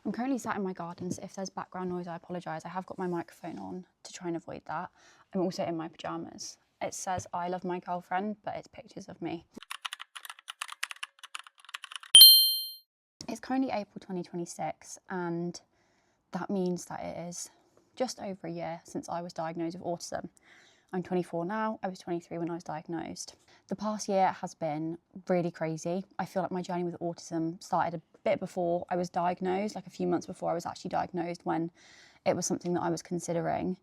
I'm currently sat in my garden, so if there's background noise, I apologise. I have got my microphone on to try and avoid that. I'm also in my pyjamas. It says I love my girlfriend, but it's pictures of me. It's currently April 2026, and that means that it is just over a year since I was diagnosed with autism. I'm 24 now, I was 23 when I was diagnosed. The past year has been really crazy. I feel like my journey with autism started a bit before I was diagnosed, like a few months before I was actually diagnosed, when it was something that I was considering.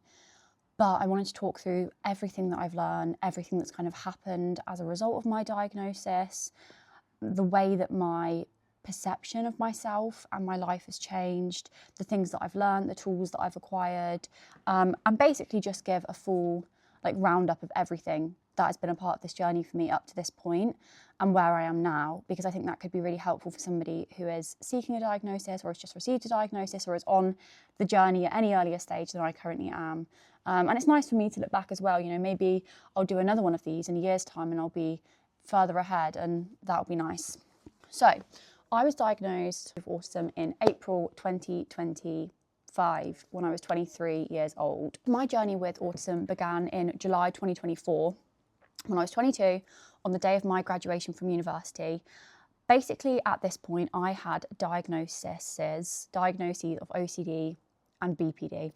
But I wanted to talk through everything that I've learned, everything that's kind of happened as a result of my diagnosis, the way that my perception of myself and my life has changed, the things that I've learned, the tools that I've acquired, and basically just give a full roundup of everything that has been a part of this journey for me up to this point and where I am now, because I think that could be really helpful for somebody who is seeking a diagnosis or has just received a diagnosis or is on the journey at any earlier stage than I currently am. And it's nice for me to look back as well. You know, maybe I'll do another one of these in a year's time and I'll be further ahead, and that'll be nice. So I was diagnosed with autism in April 2025 when I was 23 years old. My journey with autism began in July 2024 when I was 22 on the day of my graduation from university. Basically at this point I had diagnoses of OCD and BPD,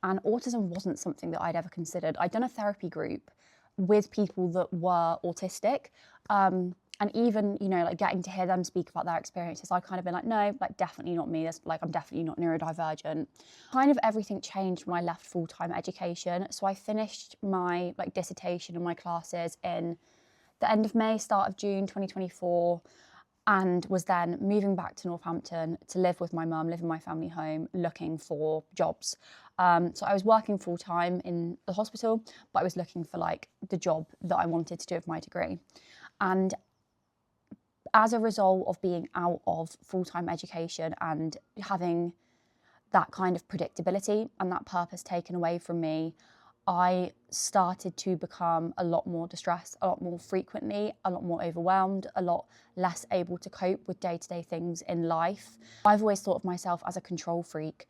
and autism wasn't something that I'd ever considered. I'd done a therapy group with people that were autistic, and even, you know, getting to hear them speak about their experiences, I've kind of been like, no, definitely not me. I'm definitely not neurodivergent. Kind of everything changed when I left full-time education. So I finished my dissertation and my classes in the end of May, start of June 2024, and was then moving back to Northampton to live with my mum, live in my family home, looking for jobs. So I was working full-time in the hospital, but I was looking for the job that I wanted to do with my degree. And as a result of being out of full-time education and having that kind of predictability and that purpose taken away from me, I started to become a lot more distressed, a lot more frequently, a lot more overwhelmed, a lot less able to cope with day-to-day things in life. I've always thought of myself as a control freak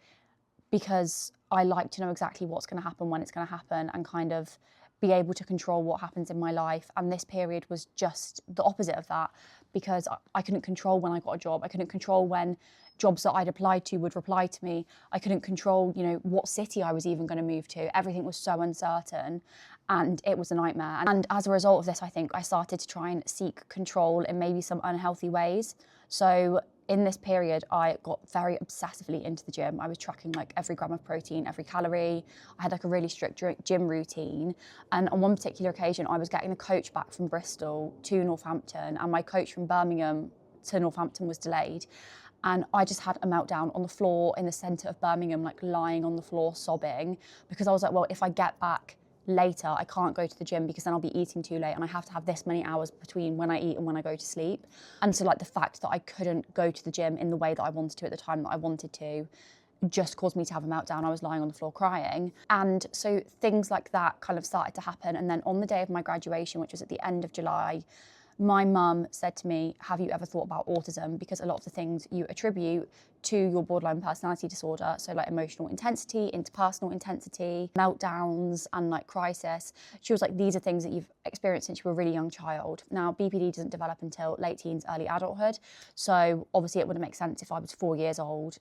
because I like to know exactly what's going to happen, when it's going to happen, and kind of be able to control what happens in my life. And this period was just the opposite of that, because I couldn't control when I got a job. I couldn't control when jobs that I'd applied to would reply to me. I couldn't control, you know, what city I was even going to move to. Everything was so uncertain and it was a nightmare. And as a result of this, I think I started to try and seek control in maybe some unhealthy ways. So in this period, I got very obsessively into the gym. I was tracking every gram of protein, every calorie. I had a really strict gym routine. And on one particular occasion, I was getting a coach back from Bristol to Northampton, and my coach from Birmingham to Northampton was delayed. And I just had a meltdown on the floor in the centre of Birmingham, lying on the floor sobbing, because I was like, well, if I get back later, I can't go to the gym because then I'll be eating too late, and I have to have this many hours between when I eat and when I go to sleep. And so the fact that I couldn't go to the gym in the way that I wanted to at the time that I wanted to just caused me to have a meltdown. I was lying on the floor crying. And so things like that kind of started to happen. And then on the day of my graduation, which was at the end of July, my mum said to me, have you ever thought about autism? Because a lot of the things you attribute to your borderline personality disorder, so emotional intensity, interpersonal intensity, meltdowns, and crisis, she was like, these are things that you've experienced since you were a really young child. Now, BPD doesn't develop until late teens, early adulthood. So obviously it wouldn't make sense if I was 4 years old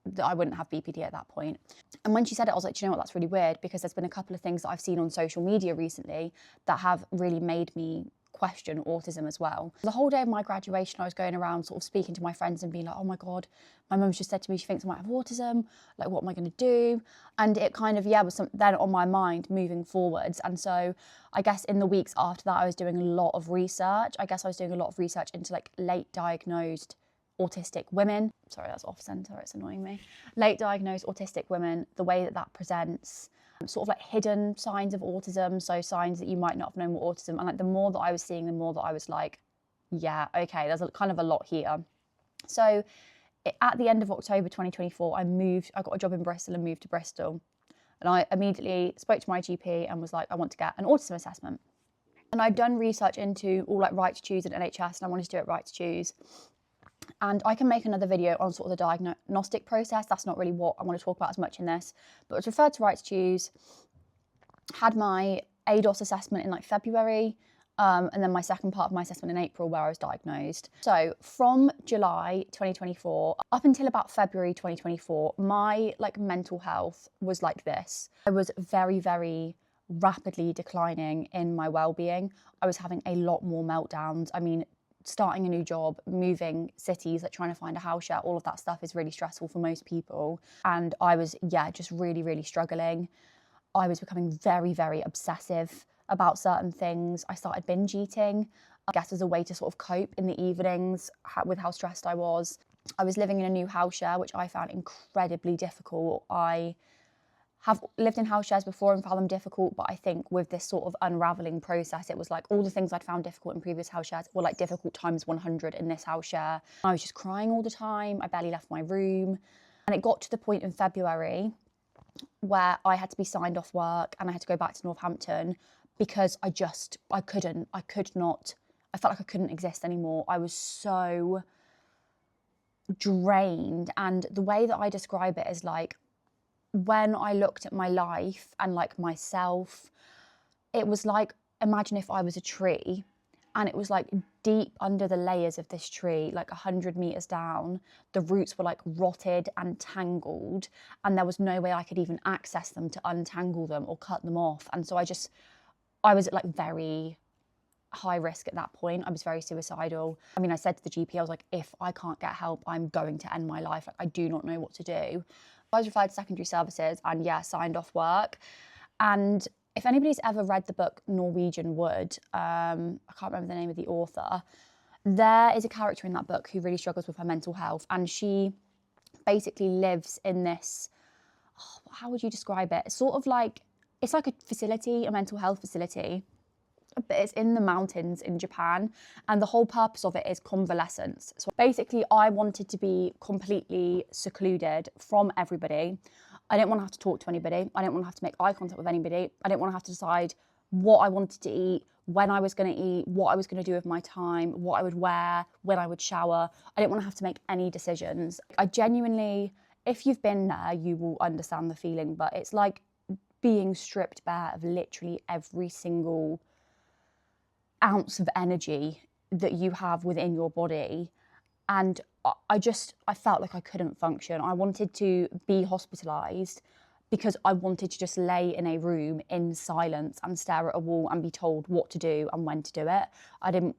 that I wouldn't have BPD at that point. And when she said it, I was like, do you know what, that's really weird, because there's been a couple of things that I've seen on social media recently that have really made me question autism as well. The whole day of my graduation, I was going around sort of speaking to my friends and being like, oh my God, my mum's just said to me she thinks I might have autism, what am I going to do? And it kind of, was something then on my mind moving forwards. And so I guess in the weeks after that, I was doing a lot of research. I guess I was doing a lot of research into late diagnosed autistic women. Sorry, that's off centre, it's annoying me. Late diagnosed autistic women, the way that that presents, sort of hidden signs of autism, so signs that you might not have known were autism. And the more that I was seeing, the more that I was like, yeah, okay, there's kind of a lot here. So at the end of October 2024, I got a job in Bristol and moved to Bristol. And I immediately spoke to my GP and was like, I want to get an autism assessment. And I'd done research into all Right to Choose and NHS, and I wanted to do it Right to Choose. And I can make another video on sort of the diagnostic process. That's not really what I want to talk about as much in this, but I was referred to Right to Choose, had my ADOS assessment in like February, and then my second part of my assessment in April where I was diagnosed. So from July 2024 up until about February 2024, my like mental health was like this. I was very, very rapidly declining in my well-being. I was having a lot more meltdowns. I mean, starting a new job, moving cities, like trying to find a house share, all of that stuff is really stressful for most people. And I was, just really, really struggling. I was becoming very, very obsessive about certain things. I started binge eating, I guess as a way to sort of cope in the evenings with how stressed I was. I was living in a new house share, which I found incredibly difficult. I have lived in house shares before and found them difficult, but I think with this sort of unraveling process, it was like all the things I'd found difficult in previous house shares were like difficult times 100 in this house share. I was just crying all the time. I barely left my room. And it got to the point in February where I had to be signed off work and I had to go back to Northampton because I could not, I felt like I couldn't exist anymore. I was so drained. And the way that I describe it is like, when I looked at my life and like myself, it was like, imagine if I was a tree and it was like deep under the layers of this tree, like 100 meters down, the roots were like rotted and tangled and there was no way I could even access them to untangle them or cut them off. And so I was at like very high risk at that point. I was very suicidal. I mean, I said to the GP, I was like, if I can't get help, I'm going to end my life. Like, I do not know what to do. I was referred to secondary services and signed off work. And if anybody's ever read the book Norwegian Wood, I can't remember the name of the author, there is a character in that book who really struggles with her mental health. And she basically lives in this, how would you describe it? Sort of like, it's like a facility, a mental health facility, but it's in the mountains in Japan, and the whole purpose of it is convalescence. So basically, I wanted to be completely secluded from everybody. I didn't want to have to talk to anybody. I didn't want to have to make eye contact with anybody. I didn't want to have to decide what I wanted to eat, when I was going to eat, what I was going to do with my time, what I would wear, when I would shower. I didn't want to have to make any decisions. I genuinely, if you've been there, you will understand the feeling, but it's like being stripped bare of literally every single ounce of energy that you have within your body. And I felt like I couldn't function. I wanted to be hospitalised because I wanted to just lay in a room in silence and stare at a wall and be told what to do and when to do it. I didn't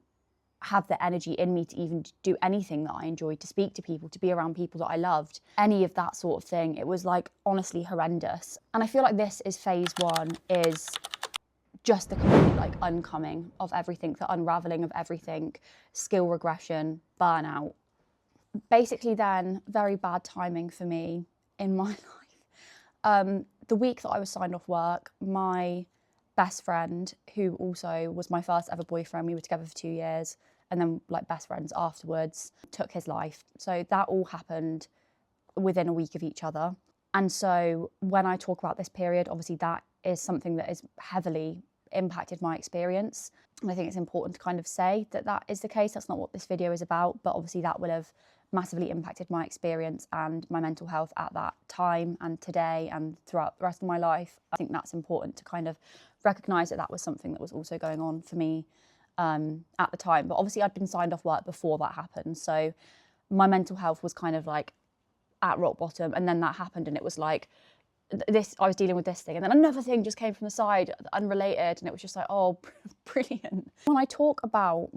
have the energy in me to even do anything that I enjoyed, to speak to people, to be around people that I loved, any of that sort of thing. It was like honestly horrendous. And I feel like this is phase one, is just the complete like uncoming of everything, the unraveling of everything, skill regression, burnout. Basically then, very bad timing for me in my life. The week that I was signed off work, my best friend, who also was my first ever boyfriend, we were together for 2 years, and then like best friends afterwards, took his life. So that all happened within a week of each other. And so when I talk about this period, obviously that is something that is heavily impacted my experience. And I think it's important to kind of say that that is the case. That's not what this video is about, but obviously that will have massively impacted my experience and my mental health at that time and today and throughout the rest of my life. I think that's important to kind of recognise that that was something that was also going on for me at the time. But obviously I'd been signed off work before that happened. So my mental health was kind of like at rock bottom, and then that happened and it was like, I was dealing with this thing and then another thing just came from the side, unrelated, and it was just like, oh, brilliant. When I talk about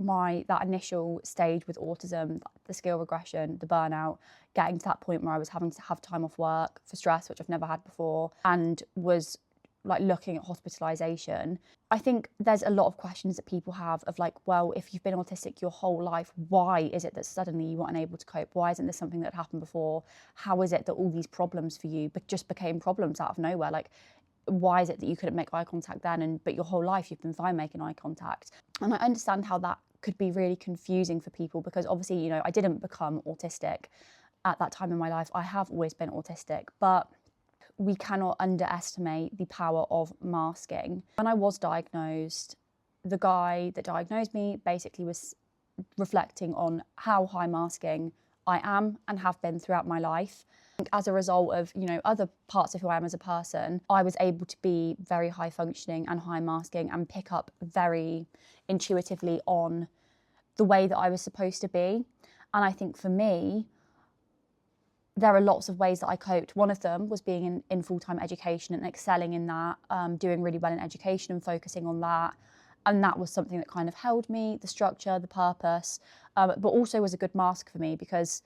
that initial stage with autism, the skill regression, the burnout, getting to that point where I was having to have time off work for stress, which I've never had before, and was like looking at hospitalisation, I think there's a lot of questions that people have of like, well, if you've been autistic your whole life, why is it that suddenly you weren't able to cope? Why isn't this something that had happened before? How is it that all these problems for you but just became problems out of nowhere? Like, why is it that you couldn't make eye contact then, but your whole life you've been fine making eye contact? And I understand how that could be really confusing for people, because obviously, you know, I didn't become autistic at that time in my life. I have always been autistic, but we cannot underestimate the power of masking. When I was diagnosed, the guy that diagnosed me basically was reflecting on how high masking I am and have been throughout my life. As a result of, other parts of who I am as a person, I was able to be very high functioning and high masking and pick up very intuitively on the way that I was supposed to be. And I think for me, there are lots of ways that I coped. One of them was being in full-time education and excelling in that, doing really well in education and focusing on that. And that was something that kind of held me, the structure, the purpose, but also was a good mask for me, because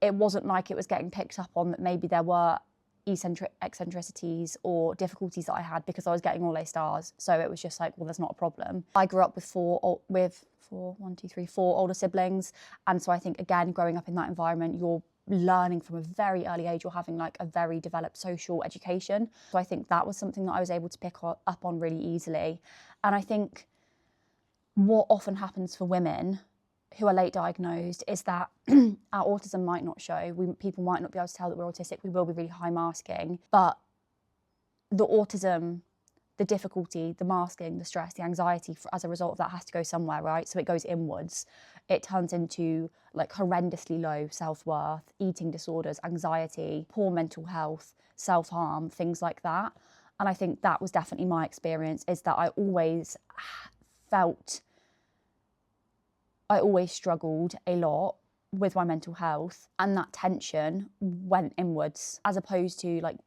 it wasn't like it was getting picked up on that maybe there were eccentricities or difficulties that I had, because I was getting all A stars. So it was just like, well, there's not a problem. I grew up with four older siblings. And so I think, again, growing up in that environment, you're learning from a very early age, you're having like a very developed social education. So I think that was something that I was able to pick up on really easily. And I think what often happens for women who are late diagnosed is that our autism might not show. People might not be able to tell that we're autistic. We will be really high masking, but the autism, the difficulty, the masking, the stress, the anxiety as a result of that has to go somewhere, right? So it goes inwards. It turns into like horrendously low self-worth, eating disorders, anxiety, poor mental health, self-harm, things like that. And I think that was definitely my experience, is that I always struggled a lot with my mental health, and that tension went inwards as opposed to like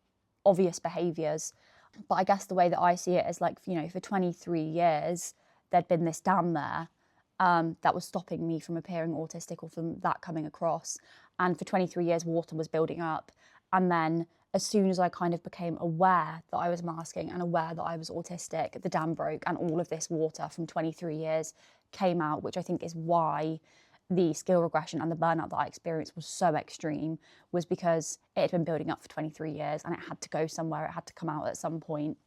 obvious behaviours. But I guess the way that I see it is like, for 23 years, there'd been this dam there that was stopping me from appearing autistic or from that coming across. And for 23 years, water was building up. And then as soon as I kind of became aware that I was masking and aware that I was autistic, the dam broke and all of this water from 23 years came out, which I think is why the skill regression and the burnout that I experienced was so extreme, was because it had been building up for 23 years and it had to go somewhere, it had to come out at some point.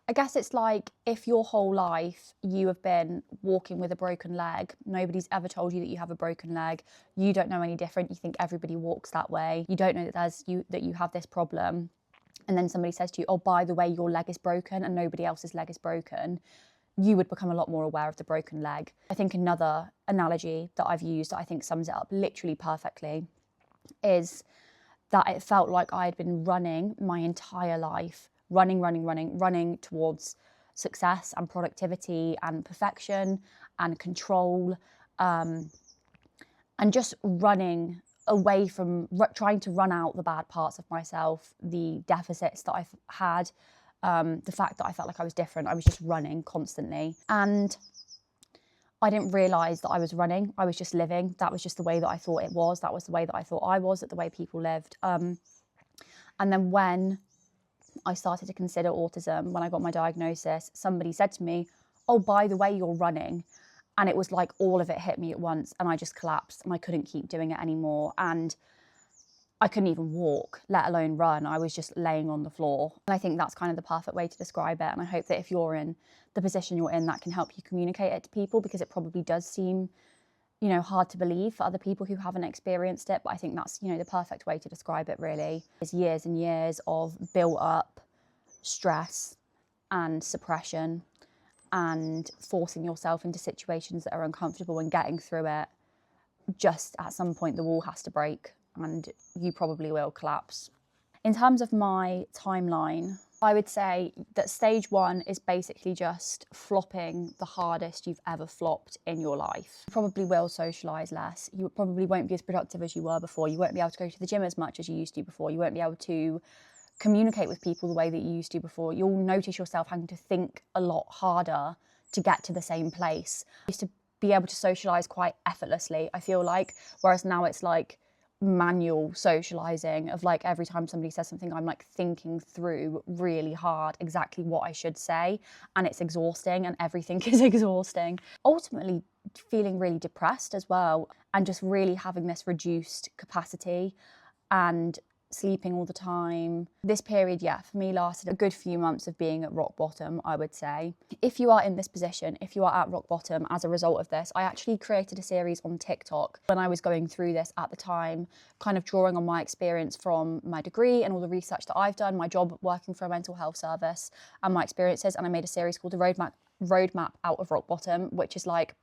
I guess it's like if your whole life you have been walking with a broken leg, nobody's ever told you that you have a broken leg, you don't know any different, you think everybody walks that way, you don't know that you have this problem, and then somebody says to you, oh, by the way, your leg is broken, and nobody else's leg is broken, you would become a lot more aware of the broken leg. I think another analogy that I've used that I think sums it up literally perfectly is that it felt like I had been running my entire life, running towards success and productivity and perfection and control, and just running away from trying to run out the bad parts of myself, the deficits that I've had, the fact that I felt like I was different. I was just running constantly. And I didn't realise that I was running. I was just living. That was just the way that I thought it was. That was the way that I thought I was, that the way people lived. And then when I started to consider autism, when I got my diagnosis, somebody said to me, oh, by the way, you're running. And it was like all of it hit me at once, and I just collapsed and I couldn't keep doing it anymore. And I couldn't even walk, let alone run. I was just laying on the floor. And I think that's kind of the perfect way to describe it. And I hope that if you're in the position you're in, that can help you communicate it to people, because it probably does seem, hard to believe for other people who haven't experienced it. But I think that's, the perfect way to describe it, really. It's years and years of built up stress and suppression and forcing yourself into situations that are uncomfortable and getting through it. Just at some point, the wall has to break, and you probably will collapse. In terms of my timeline, I would say that stage 1 is basically just flopping the hardest you've ever flopped in your life. You probably will socialise less. You probably won't be as productive as you were before. You won't be able to go to the gym as much as you used to before. You won't be able to communicate with people the way that you used to before. You'll notice yourself having to think a lot harder to get to the same place. I used to be able to socialise quite effortlessly, I feel like, whereas now it's like manual socializing of like every time somebody says something, I'm like thinking through really hard exactly what I should say, and it's exhausting, and everything is exhausting. Ultimately feeling really depressed as well, and just really having this reduced capacity and sleeping all the time. This period, for me lasted a good few months of being at rock bottom, I would say. If you are in this position, if you are at rock bottom as a result of this, I actually created a series on TikTok when I was going through this at the time, kind of drawing on my experience from my degree and all the research that I've done, my job working for a mental health service and my experiences, and I made a series called The Roadmap Out of Rock Bottom, which is like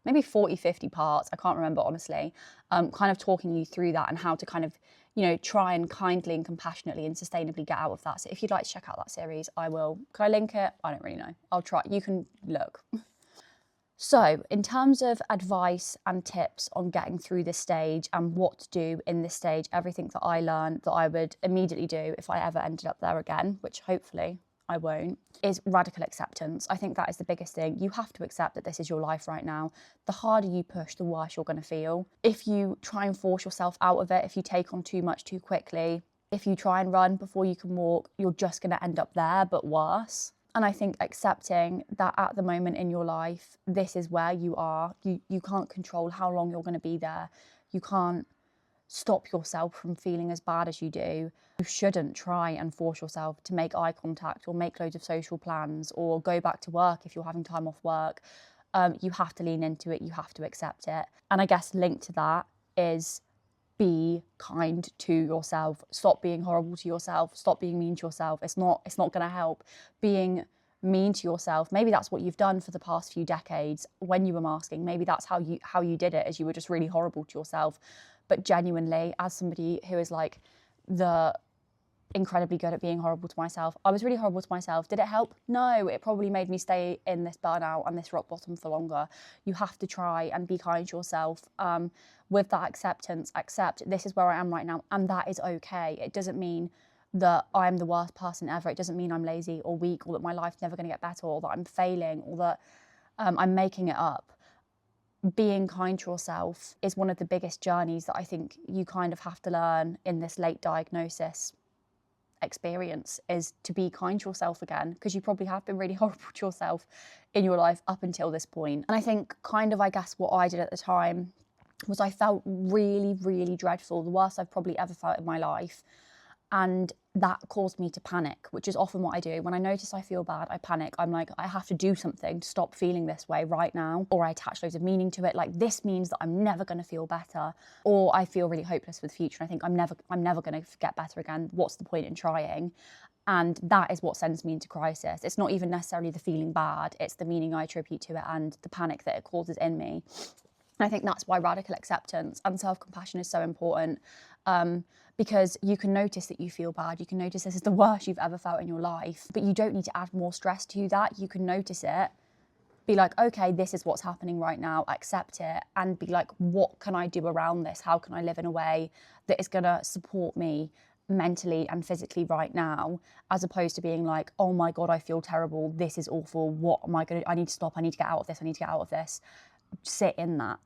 maybe 40, 50 parts, I can't remember honestly, kind of talking you through that and how to kind of, you know, try and kindly and compassionately and sustainably get out of that. So if you'd like to check out that series, I will. Can I link it? I don't really know. I'll try. You can look. So in terms of advice and tips on getting through this stage and what to do in this stage, everything that I learned that I would immediately do if I ever ended up there again, which hopefully I won't, is radical acceptance. I think that is the biggest thing. You have to accept that this is your life right now. The harder you push, the worse you're going to feel. If you try and force yourself out of it, if you take on too much too quickly, if you try and run before you can walk, you're just going to end up there, but worse. And I think accepting that at the moment in your life, this is where you are. You can't control how long you're going to be there. You can't stop yourself from feeling as bad as you do. You shouldn't try and force yourself to make eye contact or make loads of social plans or go back to work if you're having time off work. You have to lean into it. You have to accept it. And I guess linked to that is be kind to yourself. Stop being horrible to yourself. Stop being mean to yourself. It's not going to help. Being mean to yourself, maybe that's what you've done for the past few decades when you were masking. Maybe that's how you did it, as you were just really horrible to yourself. But genuinely, as somebody who is like the incredibly good at being horrible to myself, I was really horrible to myself. Did it help? No, it probably made me stay in this burnout and this rock bottom for longer. You have to try and be kind to yourself. With that acceptance, accept this is where I am right now, and that is okay. It doesn't mean that I'm the worst person ever. It doesn't mean I'm lazy or weak or that my life's never going to get better or that I'm failing or that I'm making it up. Being kind to yourself is one of the biggest journeys that I think you kind of have to learn in this late diagnosis experience, is to be kind to yourself again, because you probably have been really horrible to yourself in your life up until this point. And I think kind of, I guess, what I did at the time was I felt really, really dreadful, the worst I've probably ever felt in my life. And that caused me to panic, which is often what I do. When I notice I feel bad, I panic. I'm like, I have to do something to stop feeling this way right now. Or I attach loads of meaning to it. Like, this means that I'm never going to feel better. Or I feel really hopeless with the future. And I think I'm never going to get better again. What's the point in trying? And that is what sends me into crisis. It's not even necessarily the feeling bad. It's the meaning I attribute to it and the panic that it causes in me. And I think that's why radical acceptance and self-compassion is so important, because you can notice that you feel bad. You can notice this is the worst you've ever felt in your life, but you don't need to add more stress to that. You can notice it, be like, okay, this is what's happening right now, accept it, and be like, what can I do around this? How can I live in a way that is going to support me mentally and physically right now, as opposed to being like, oh my God, I feel terrible. This is awful. What am I going to do? I need to stop. I need to get out of this. I need to get out of this. Sit in that.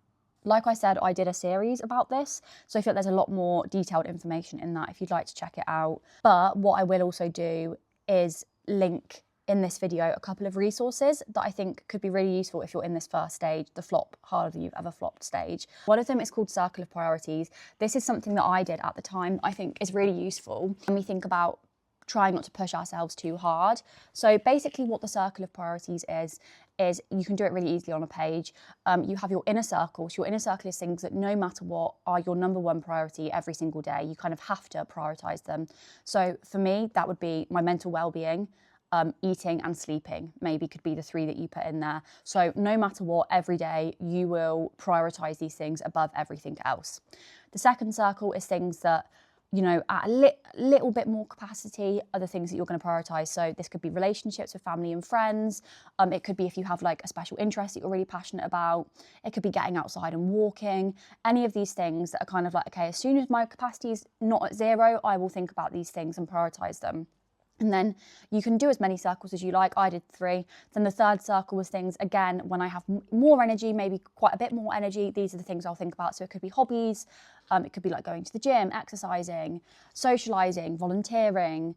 Like I said, I did a series about this, so I feel like there's a lot more detailed information in that if you'd like to check it out. But what I will also do is link in this video a couple of resources that I think could be really useful if you're in this first stage, the flop harder than you've ever flopped stage. One of them is called Circle of Priorities. This is something that I did at the time, I think is really useful when we think about trying not to push ourselves too hard. So basically what the circle of priorities is you can do it really easily on a page. You have your inner circle. So your inner circle is things that no matter what are your number one priority every single day. You kind of have to prioritize them. So for me, that would be my mental well-being, eating and sleeping, maybe could be the three that you put in there. So no matter what, every day you will prioritize these things above everything else. The second circle is things that, you know, at a little bit more capacity, other things that you're going to prioritize. So this could be relationships with family and friends. It could be if you have like a special interest that you're really passionate about. It could be getting outside and walking. Any of these things that are kind of like, okay, as soon as my capacity is not at zero, I will think about these things and prioritize them. And then you can do as many circles as you like. I did 3. Then the third circle was things, again, when I have more energy, maybe quite a bit more energy, these are the things I'll think about. So it could be hobbies, it could be like going to the gym, exercising, socialising, volunteering,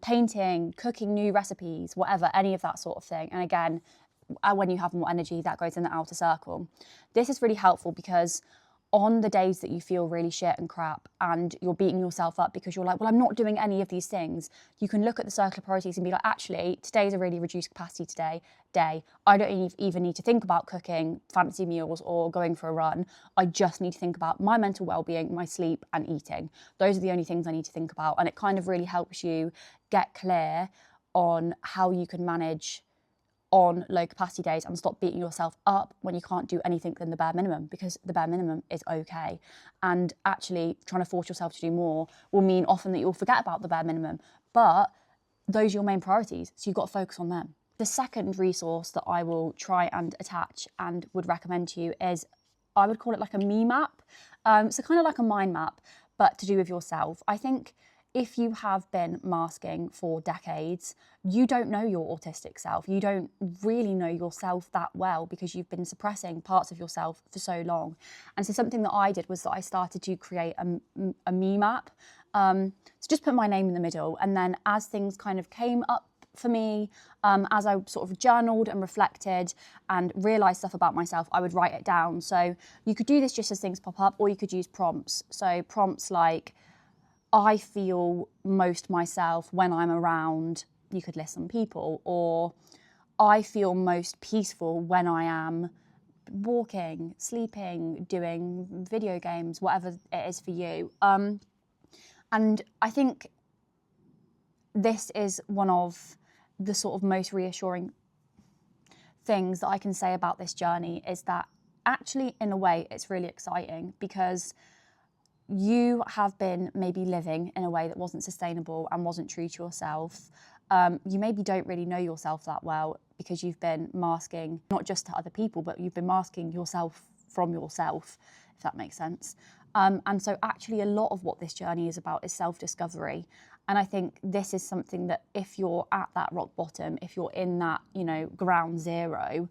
painting, cooking new recipes, whatever, any of that sort of thing. And again, when you have more energy, that goes in the outer circle. This is really helpful because on the days that you feel really shit and crap and you're beating yourself up because you're like, well, I'm not doing any of these things, you can look at the circle of priorities and be like, actually, today's a really reduced capacity day. I don't even need to think about cooking fancy meals or going for a run. I just need to think about my mental well-being, my sleep and eating. Those are the only things I need to think about. And it kind of really helps you get clear on how you can manage on low capacity days and stop beating yourself up when you can't do anything than the bare minimum, because the bare minimum is okay. And actually trying to force yourself to do more will mean often that you'll forget about the bare minimum, but those are your main priorities, so you've got to focus on them. The second resource that I will try and attach and would recommend to you is, I would call it like a me map. So kind of like a mind map, but to do with yourself. I think if you have been masking for decades, you don't know your autistic self. You don't really know yourself that well because you've been suppressing parts of yourself for so long. And so something that I did was that I started to create a me map. So just put my name in the middle, and then as things kind of came up for me, as I sort of journaled and reflected and realised stuff about myself, I would write it down. So you could do this just as things pop up, or you could use prompts. So prompts like, I feel most myself when I'm around, you could list some people, or I feel most peaceful when I am walking, sleeping, doing video games, whatever it is for you. And I think this is one of the sort of most reassuring things that I can say about this journey, is that actually, in a way, it's really exciting, because you have been maybe living in a way that wasn't sustainable and wasn't true to yourself. You maybe don't really know yourself that well because you've been masking, not just to other people, but you've been masking yourself from yourself, if that makes sense. And so actually a lot of what this journey is about is self-discovery. And I think this is something that if you're at that rock bottom, if you're in that, ground zero,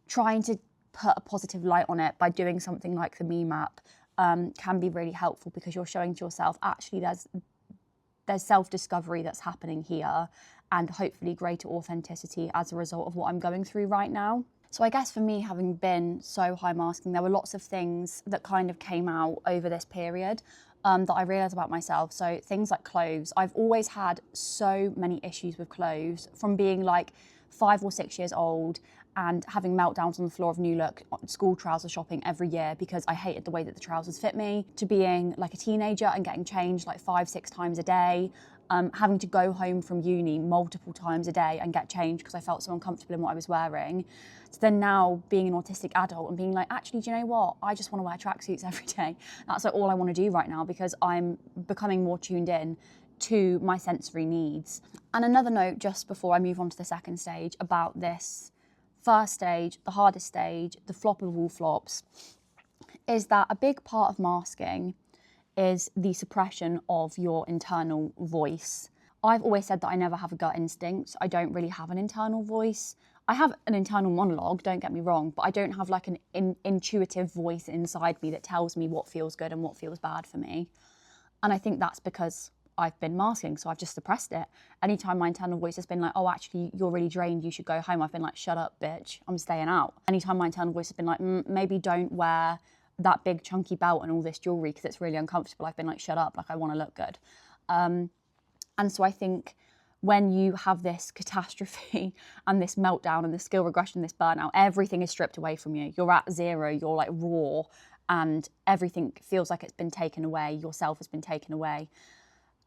trying to put a positive light on it by doing something like the me map can be really helpful, because you're showing to yourself, actually there's self-discovery that's happening here, and hopefully greater authenticity as a result of what I'm going through right now. So I guess for me, having been so high masking, there were lots of things that kind of came out over this period that I realised about myself. So things like clothes. I've always had so many issues with clothes, from being like 5 or 6 years old and having meltdowns on the floor of New Look school trouser shopping every year because I hated the way that the trousers fit me, to being like a teenager and getting changed like 5-6 times a day, having to go home from uni multiple times a day and get changed because I felt so uncomfortable in what I was wearing. So then now being an autistic adult and being like, actually, do you know what? I just want to wear tracksuits every day. That's like all I want to do right now, because I'm becoming more tuned in to my sensory needs. And another note, just before I move on to the second stage, about this first stage, the hardest stage, the flop of all flops, is that a big part of masking is the suppression of your internal voice. I've always said that I never have a gut instinct. I don't really have an internal voice. I have an internal monologue, don't get me wrong, but I don't have like an intuitive voice inside me that tells me what feels good and what feels bad for me. And I think that's because I've been masking, so I've just suppressed it. Anytime my internal voice has been like, oh, actually, you're really drained, you should go home, I've been like, shut up, bitch, I'm staying out. Anytime my internal voice has been like, maybe don't wear that big chunky belt and all this jewellery because it's really uncomfortable, I've been like, shut up, like I want to look good. And so I think when you have this catastrophe and this meltdown and this skill regression, this burnout, everything is stripped away from you. You're at zero, you're like raw, and everything feels like it's been taken away, yourself has been taken away.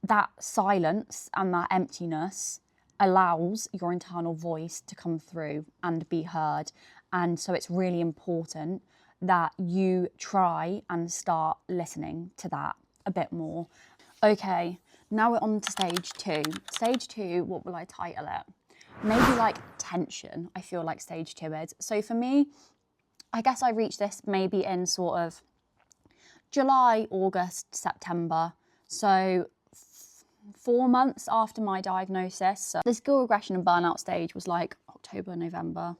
That silence and that emptiness allows your internal voice to come through and be heard. And so it's really important that you try and start listening to that a bit more. Okay, now we're on to stage 2. Stage 2, what will I title it? Maybe like tension, I feel like stage 2 is. So for me, I guess I reached this maybe in sort of July, August, September. So 4 months after my diagnosis. So the skill regression and burnout stage was like October, November,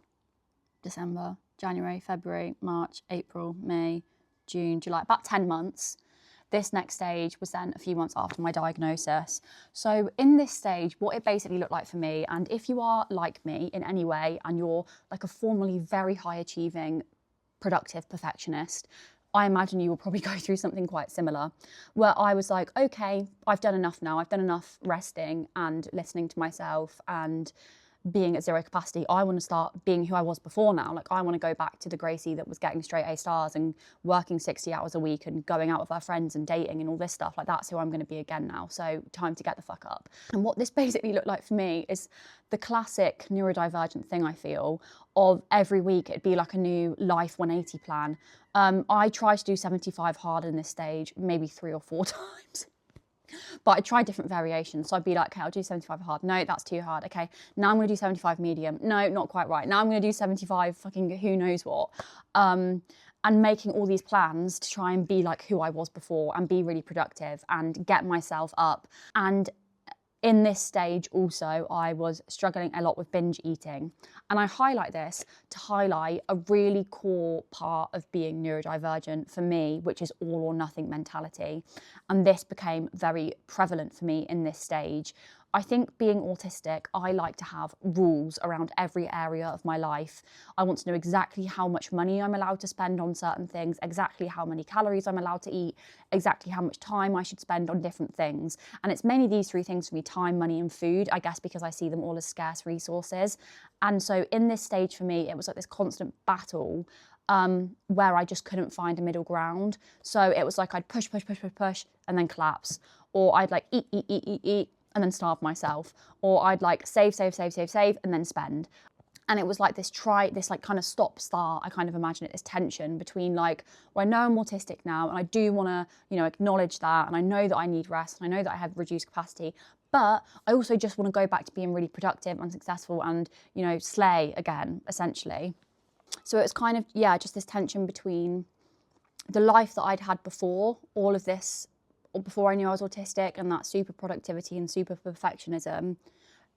December, January, February, March, April, May, June, July, about 10 months. This next stage was then a few months after my diagnosis. So in this stage, what it basically looked like for me, and if you are like me in any way and you're like a formerly very high achieving, productive perfectionist, I imagine you will probably go through something quite similar, where I was like, okay, I've done enough now. I've done enough resting and listening to myself and being at zero capacity. I want to start being who I was before now. Like, I want to go back to the Gracie that was getting straight A stars and working 60 hours a week and going out with her friends and dating and all this stuff. Like, that's who I'm going to be again now. So time to get the fuck up. And what this basically looked like for me is the classic neurodivergent thing, I feel, of every week it'd be like a new life 180 plan. I try to do 75 hard in this stage, maybe 3 or 4 times. But I tried different variations. So I'd be like, okay, I'll do 75 hard. No, that's too hard. Okay, now I'm going to do 75 medium. No, not quite right. Now I'm going to do 75 fucking who knows what. And making all these plans to try and be like who I was before and be really productive and get myself up. And in this stage also, I was struggling a lot with binge eating. And I highlight this to highlight a really core part of being neurodivergent for me, which is all or nothing mentality. And this became very prevalent for me in this stage. I think being autistic, I like to have rules around every area of my life. I want to know exactly how much money I'm allowed to spend on certain things, exactly how many calories I'm allowed to eat, exactly how much time I should spend on different things. And it's mainly these 3 things for me: time, money, and food, I guess, because I see them all as scarce resources. And so in this stage for me, it was like this constant battle where I just couldn't find a middle ground. So it was like I'd push, and then collapse. Or I'd like eat, and then starve myself. Or I'd like save, and then spend. And it was like this like kind of stop start. I kind of imagine it, this tension between like, well, I know I'm autistic now and I do want to, you know, acknowledge that. And I know that I need rest and I know that I have reduced capacity, but I also just want to go back to being really productive and successful and, you know, slay again, essentially. So it was kind of, yeah, just this tension between the life that I'd had before all of this, or before I knew I was autistic, and that super productivity and super perfectionism,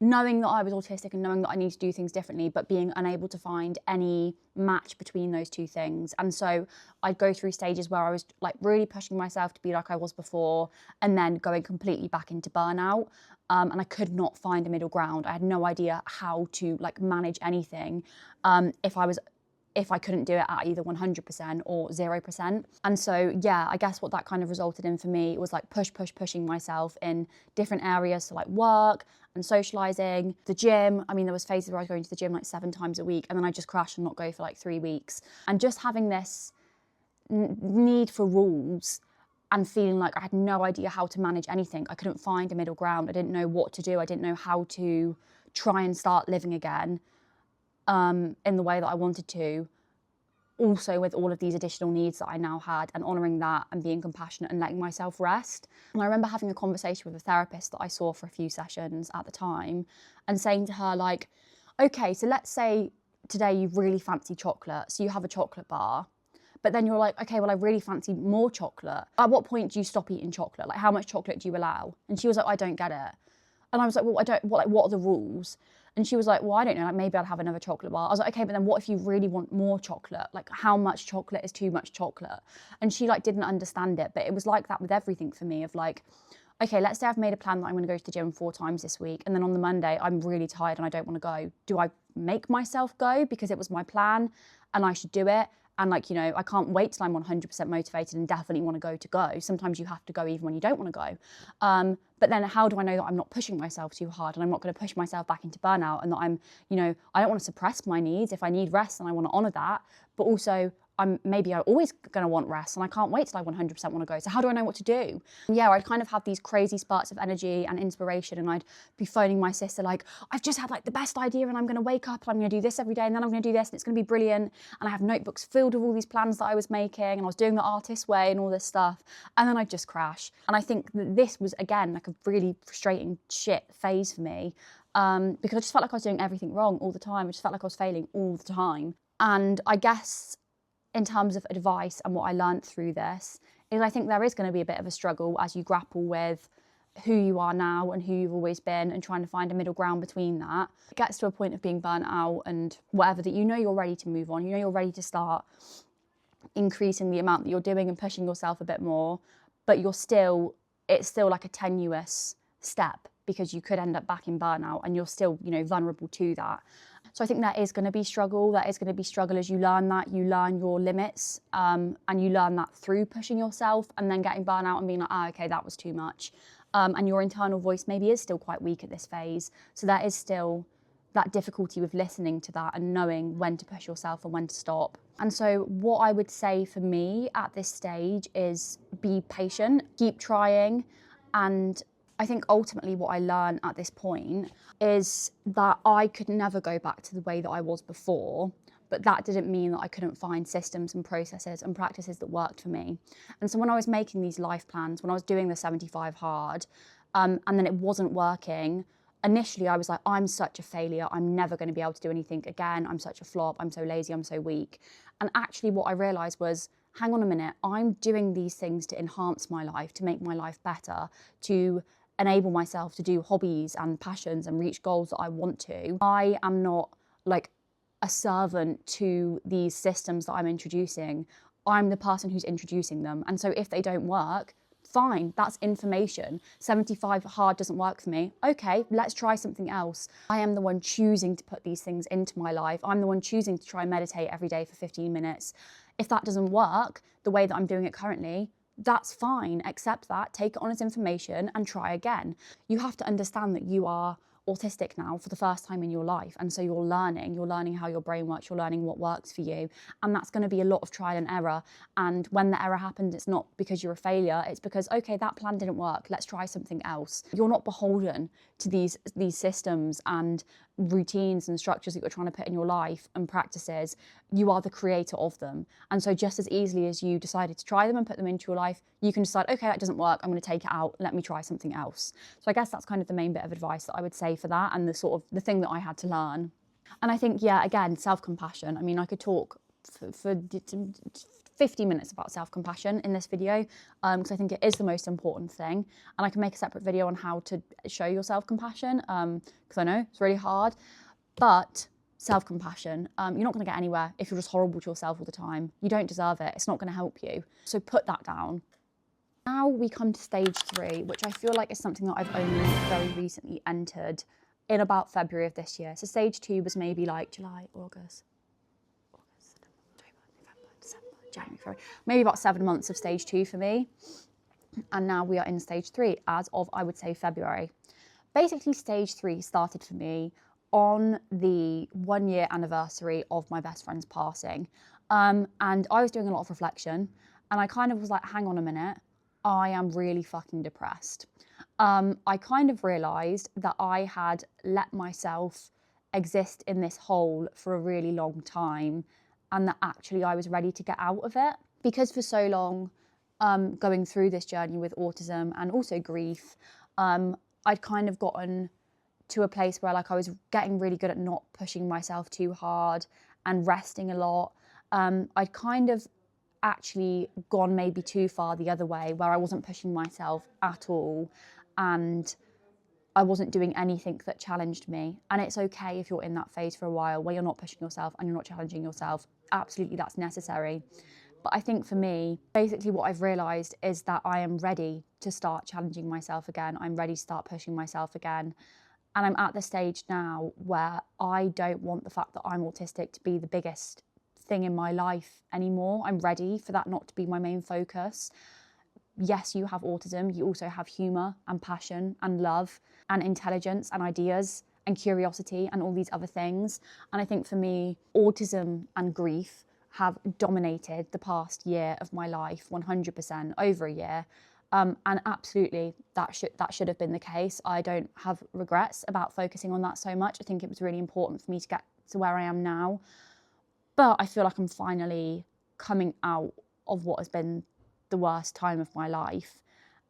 knowing that I was autistic and knowing that I need to do things differently, but being unable to find any match between those 2 things. And so I'd go through stages where I was like really pushing myself to be like I was before, and then going completely back into burnout. And I could not find a middle ground. I had no idea how to like manage anything if I couldn't do it at either 100% or 0%. And so, yeah, I guess what that kind of resulted in for me was like pushing myself in different areas, so like work and socialising, the gym. I mean, there was phases where I was going to the gym like 7 times a week, and then I just crash and not go for like 3 weeks. And just having this need for rules and feeling like I had no idea how to manage anything. I couldn't find a middle ground. I didn't know what to do. I didn't know how to try and start living again in the way that I wanted to. Also with all of these additional needs that I now had, and honouring that and being compassionate and letting myself rest. And I remember having a conversation with a therapist that I saw for a few sessions at the time and saying to her like, okay, so let's say today you really fancy chocolate, so you have a chocolate bar, but then you're like, okay, well, I really fancy more chocolate. At what point do you stop eating chocolate? Like, how much chocolate do you allow? And she was like, I don't get it. And I was like, well, what are the rules? And she was like, well, I don't know, like maybe I'll have another chocolate bar. I was like, okay, but then what if you really want more chocolate? Like, how much chocolate is too much chocolate? And she like didn't understand it, but it was like that with everything for me, of like, okay, let's say I've made a plan that I'm gonna go to the gym 4 times this week, and then on the Monday, I'm really tired and I don't wanna go. Do I make myself go because it was my plan and I should do it? And like, you know, I can't wait till I'm 100% motivated and definitely want to go. Sometimes you have to go even when you don't want to go. But then how do I know that I'm not pushing myself too hard and I'm not going to push myself back into burnout, and that I'm, you know, I don't want to suppress my needs. If I need rest, and I want to honour that, but also I'm always going to want rest, and I can't wait till I 100% want to go. So how do I know what to do? And yeah, I'd kind of have these crazy sparks of energy and inspiration, and I'd be phoning my sister like, I've just had like the best idea, and I'm going to wake up and I'm going to do this every day, and then I'm going to do this, and it's going to be brilliant. And I have notebooks filled with all these plans that I was making, and I was doing the artist way and all this stuff. And then I'd just crash. And I think that this was, again, like a really frustrating shit phase for me, because I just felt like I was doing everything wrong all the time. I just felt like I was failing all the time. And I guess in terms of advice and what I learned through this is, I think there is going to be a bit of a struggle as you grapple with who you are now and who you've always been, and trying to find a middle ground between that. It gets to a point of being burnt out and whatever, that you know you're ready to move on, you know you're ready to start increasing the amount that you're doing and pushing yourself a bit more, but it's still like a tenuous step, because you could end up back in burnout and you're still, you know, vulnerable to that. So I think that is going to be struggle. That is going to be struggle as you learn that. You learn your limits, and you learn that through pushing yourself and then getting burnout and being like, okay, that was too much. And your internal voice maybe is still quite weak at this phase. So that is still that difficulty with listening to that and knowing when to push yourself and when to stop. And so what I would say for me at this stage is be patient, keep trying. And I think ultimately what I learned at this point is that I could never go back to the way that I was before, but that didn't mean that I couldn't find systems and processes and practices that worked for me. And so when I was making these life plans, when I was doing the 75 hard, and then it wasn't working, initially I was like, I'm such a failure, I'm never going to be able to do anything again, I'm such a flop, I'm so lazy, I'm so weak. And actually what I realised was, hang on a minute, I'm doing these things to enhance my life, to make my life better, to enable myself to do hobbies and passions and reach goals that I want to. I am not like a servant to these systems that I'm introducing. I'm the person who's introducing them. And so if they don't work, fine, that's information. 75 hard doesn't work for me. Okay, let's try something else. I am the one choosing to put these things into my life. I'm the one choosing to try and meditate every day for 15 minutes. If that doesn't work the way that I'm doing it currently, that's fine. Accept that, take it on as information and try again. You have to understand that you are autistic now for the first time in your life, and so you're learning how your brain works, you're learning what works for you, and that's going to be a lot of trial and error. And when the error happens, it's not because you're a failure, it's because, okay, that plan didn't work, let's try something else. You're not beholden to these systems and routines and structures that you're trying to put in your life and practices. You are the creator of them. And so just as easily as you decided to try them and put them into your life, you can decide, okay, that doesn't work, I'm going to take it out, let me try something else. So I guess that's kind of the main bit of advice that I would say for that, and the sort of the thing that I had to learn. And I think, yeah, again, self-compassion. I mean, I could talk for 50 minutes about self-compassion in this video, because I think it is the most important thing. And I can make a separate video on how to show your self-compassion, because I know it's really hard. But self-compassion, you're not going to get anywhere if you're just horrible to yourself all the time. You don't deserve it. It's not going to help you. So put that down. Now we come to stage 3, which I feel like is something that I've only very recently entered in about February of this year. So stage 2 was maybe like July, August, September, October, November, December, January, February, maybe about 7 months of stage 2 for me. And now we are in stage 3 as of, I would say, February. Basically, stage 3 started for me on the 1-year anniversary of my best friend's passing. And I was doing a lot of reflection, and I kind of was like, hang on a minute, I am really fucking depressed. I kind of realised that I had let myself exist in this hole for a really long time, and that actually I was ready to get out of it. Because for so long, going through this journey with autism and also grief, I'd kind of gotten to a place where like I was getting really good at not pushing myself too hard and resting a lot. I'd kind of actually gone maybe too far the other way, where I wasn't pushing myself at all and I wasn't doing anything that challenged me. And it's okay if you're in that phase for a while where you're not pushing yourself and you're not challenging yourself. Absolutely, that's necessary. But I think for me, basically what I've realised is that I am ready to start challenging myself again. I'm ready to start pushing myself again. And I'm at the stage now where I don't want the fact that I'm autistic to be the biggest thing in my life anymore. I'm ready for that not to be my main focus. Yes, you have autism, you also have humour and passion and love and intelligence and ideas and curiosity and all these other things. And I think for me, autism and grief have dominated the past year of my life, 100%, over a year. And absolutely, that should have been the case. I don't have regrets about focusing on that so much. I think it was really important for me to get to where I am now. But I feel like I'm finally coming out of what has been the worst time of my life.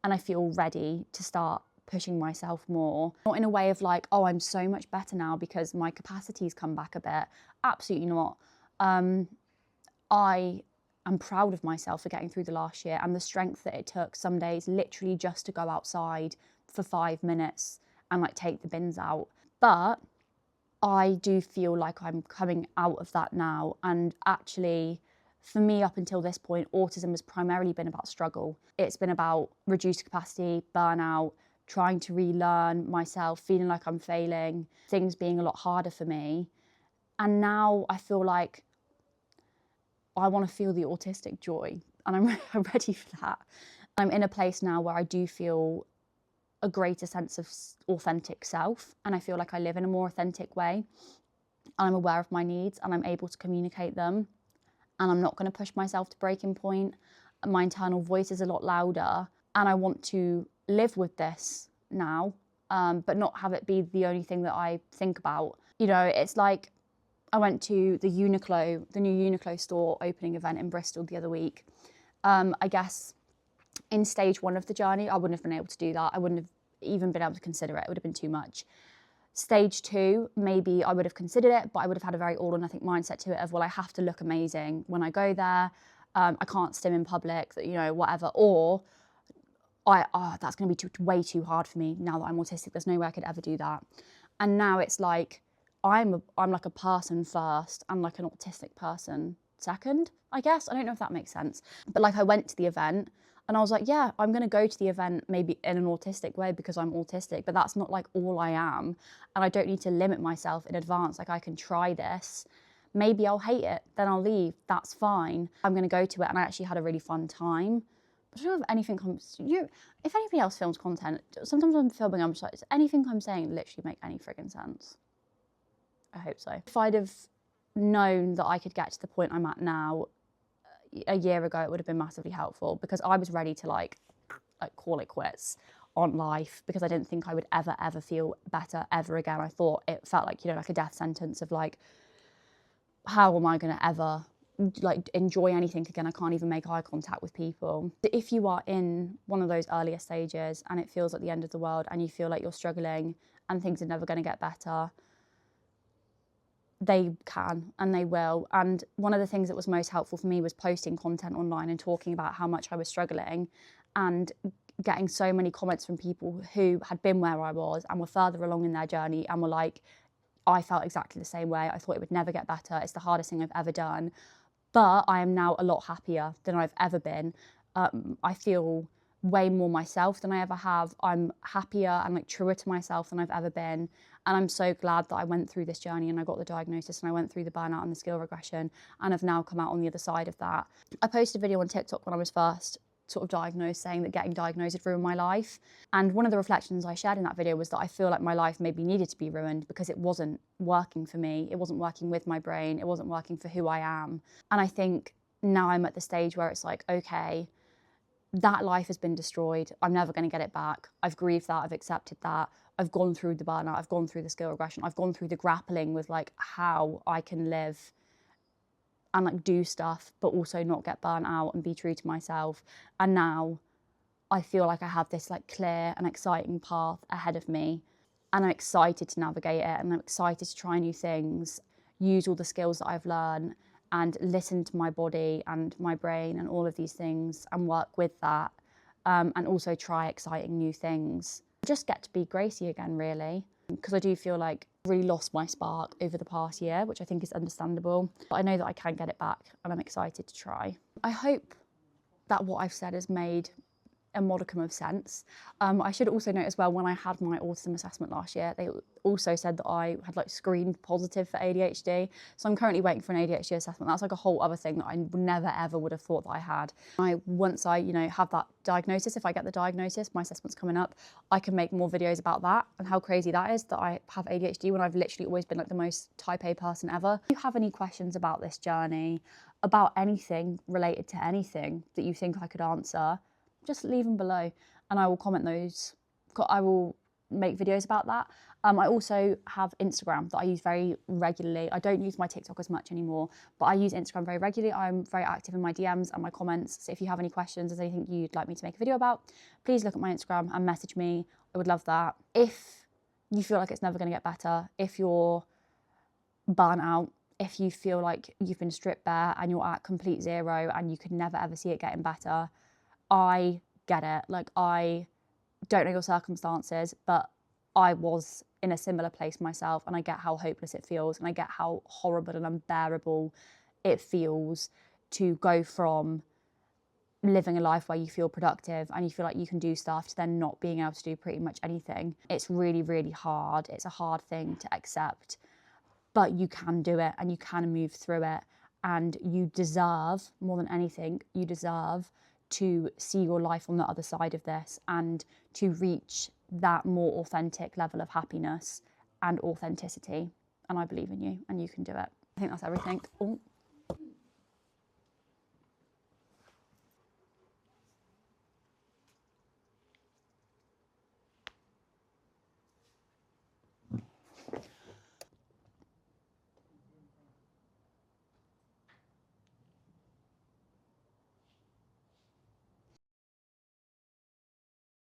And I feel ready to start pushing myself more. Not in a way of like, oh, I'm so much better now because my capacities come back a bit. Absolutely not. I am proud of myself for getting through the last year and the strength that it took some days literally just to go outside for 5 minutes and like take the bins out. But I do feel like I'm coming out of that now. And actually, for me, up until this point, autism has primarily been about struggle. It's been about reduced capacity, burnout, trying to relearn myself, feeling like I'm failing, things being a lot harder for me. And now I feel like I want to feel the autistic joy, and I'm ready for that. I'm in a place now where I do feel a greater sense of authentic self, and I feel like I live in a more authentic way. I'm aware of my needs and I'm able to communicate them, and I'm not going to push myself to breaking point. My internal voice is a lot louder, and I want to live with this now, but not have it be the only thing that I think about. You know, it's like I went to the new Uniqlo store opening event in Bristol the other week. I guess in stage 1 of the journey, I wouldn't have been able to do that. I wouldn't have even been able to consider it. It would have been too much. Stage 2, maybe I would have considered it, but I would have had a very all or nothing mindset to it of, well, I have to look amazing when I go there. I can't stim in public, you know, whatever. Or that's going to be way too hard for me now that I'm autistic. There's no way I could ever do that. And now it's like I'm like a person first and like an autistic person second, I guess. I don't know if that makes sense. But like I went to the event and I was like, yeah, I'm going to go to the event maybe in an autistic way because I'm autistic, but that's not like all I am. And I don't need to limit myself in advance. Like I can try this. Maybe I'll hate it, then I'll leave. That's fine. I'm going to go to it. And I actually had a really fun time. But I don't know if anything comes, if anybody else films content, sometimes I'm filming, I'm just like, does anything I'm saying literally make any friggin' sense? I hope so. If I'd have known that I could get to the point I'm at now a year ago, it would have been massively helpful, because I was ready to like call it quits on life, because I didn't think I would ever feel better ever again. I thought it felt like, you know, like a death sentence of like, how am I going to ever like enjoy anything again? I can't even make eye contact with people. If you are in one of those earlier stages and it feels like the end of the world and you feel like you're struggling and things are never going to get better, they can and they will. And one of the things that was most helpful for me was posting content online and talking about how much I was struggling, and getting so many comments from people who had been where I was and were further along in their journey and were like, I felt exactly the same way. I thought it would never get better. It's the hardest thing I've ever done. But I am now a lot happier than I've ever been. I feel way more myself than I ever have. I'm happier and like truer to myself than I've ever been. And I'm so glad that I went through this journey and I got the diagnosis and I went through the burnout and the skill regression and have now come out on the other side of that. I posted a video on TikTok when I was first sort of diagnosed, saying that getting diagnosed had ruined my life. And one of the reflections I shared in that video was that I feel like my life maybe needed to be ruined because it wasn't working for me. It wasn't working with my brain. It wasn't working for who I am. And I think now I'm at the stage where it's like, okay, that life has been destroyed. I'm never going to get it back. I've grieved that. I've accepted that. I've gone through the burnout. I've gone through the skill regression. I've gone through the grappling with like how I can live and like do stuff, but also not get burnt out and be true to myself. And now I feel like I have this like clear and exciting path ahead of me. And I'm excited to navigate it. And I'm excited to try new things, use all the skills that I've learned, and listen to my body and my brain and all of these things and work with that. And also try exciting new things. Just get to be Gracie again, really. Because I do feel like I really lost my spark over the past year, which I think is understandable. But I know that I can get it back and I'm excited to try. I hope that what I've said has made a modicum of sense. I should also note as well, when I had my autism assessment last year, they also said that I had like screened positive for ADHD. So I'm currently waiting for an ADHD assessment. That's like a whole other thing that I never ever would have thought that I had. Once I, have that diagnosis, if I get the diagnosis, my assessment's coming up, I can make more videos about that and how crazy that is that I have ADHD when I've literally always been like the most type A person ever. If you have any questions about this journey, about anything related to anything that you think I could answer, just leave them below and I will comment those. I will make videos about that. I also have Instagram that I use very regularly. I don't use my TikTok as much anymore, but I use Instagram very regularly. I'm very active in my DMs and my comments. So if you have any questions, or anything you'd like me to make a video about, please look at my Instagram and message me. I would love that. If you feel like it's never going to get better, if you're burnt out, if you feel like you've been stripped bare and you're at complete zero and you could never ever see it getting better, I get it. Like, I don't know your circumstances, but I was in a similar place myself, and I get how hopeless it feels, and I get how horrible and unbearable it feels to go from living a life where you feel productive and you feel like you can do stuff to then not being able to do pretty much anything. It's really, really hard. It's a hard thing to accept, but you can do it and you can move through it, and you deserve, more than anything, you deserve to see your life on the other side of this and to reach that more authentic level of happiness and authenticity. And I believe in you and you can do it. I think that's everything. Oh.